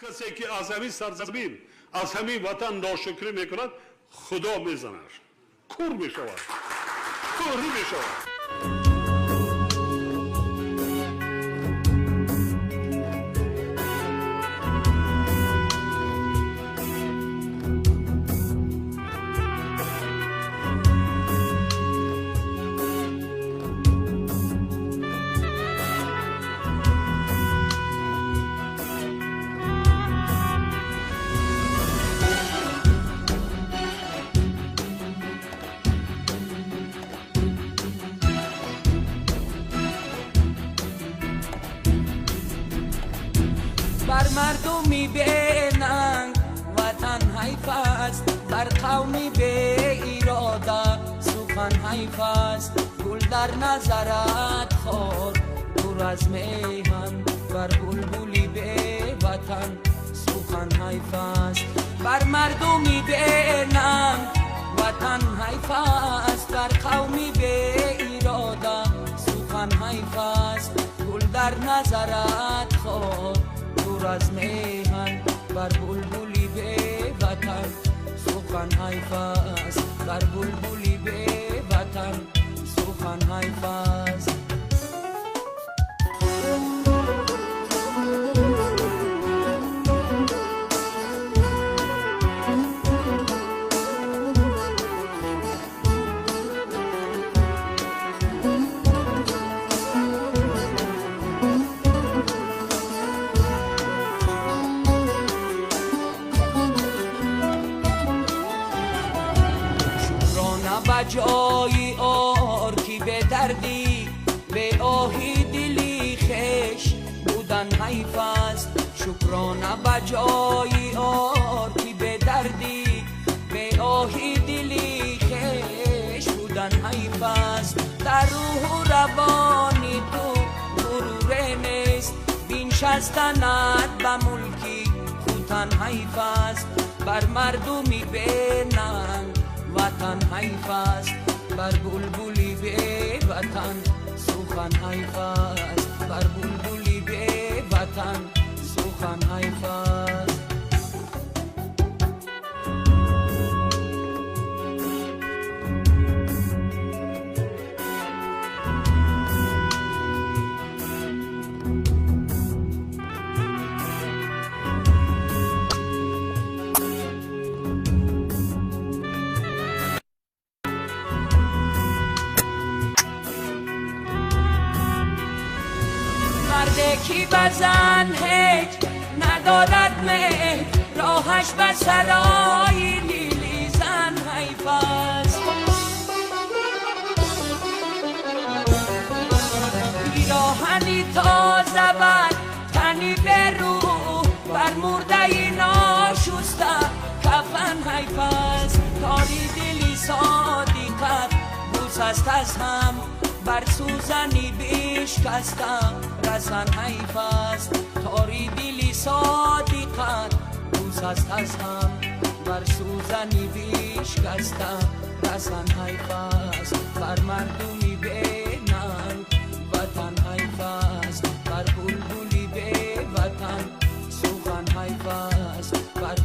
کسی که از همین سرزمین از همین وطن ناشکری میکند خدا میزند، کور میشود، کور میشود. بر مردمی بیننگ وطن حیف است، بر قومی به اراده سخن حیف است. گل در نظرت خور دور از میهن، بر بلبلی به وطن سخن حیف است. بر مردمی بیننگ وطن حیف است، بر قومی به اراده سخن حیف است. گل در نظرت خور دور از میهن، بر بلبلی به وطن سخن حیف است. بر بلبلی به وطن سخن حیف است. جای آرکی به دردی به آهی دلی خش بودن حیف است. شکرانه به جای آرکی به دردی به آهی دلی خش بودن حیف است. در روح و روانی تو غرور نیست، بینشستنت به ملکی خوتن حیف است. بر مردمی بیننگ وطن حیف است، بر بلبلی به وطن سخن حیف است. بر بلبلی به وطن سخن حیف است. مردی بزن هیچ ندارد مهر، راهش به سرای لیلی زن حیف است. پیراهنی تازه بر تنی به روح، بر مرده ناشسته کفن حیف است. تاری دلی صادقت بوس است از هم، بر سوزنی بشکستم رسن حیف است. تاری دلی صادقت بوس است از هم، بر سوزنی بشکستم رسن حیف است. بر مردمی بیننگ وطن حیف است، بر بلبلی به وطن سخن حیف است. بر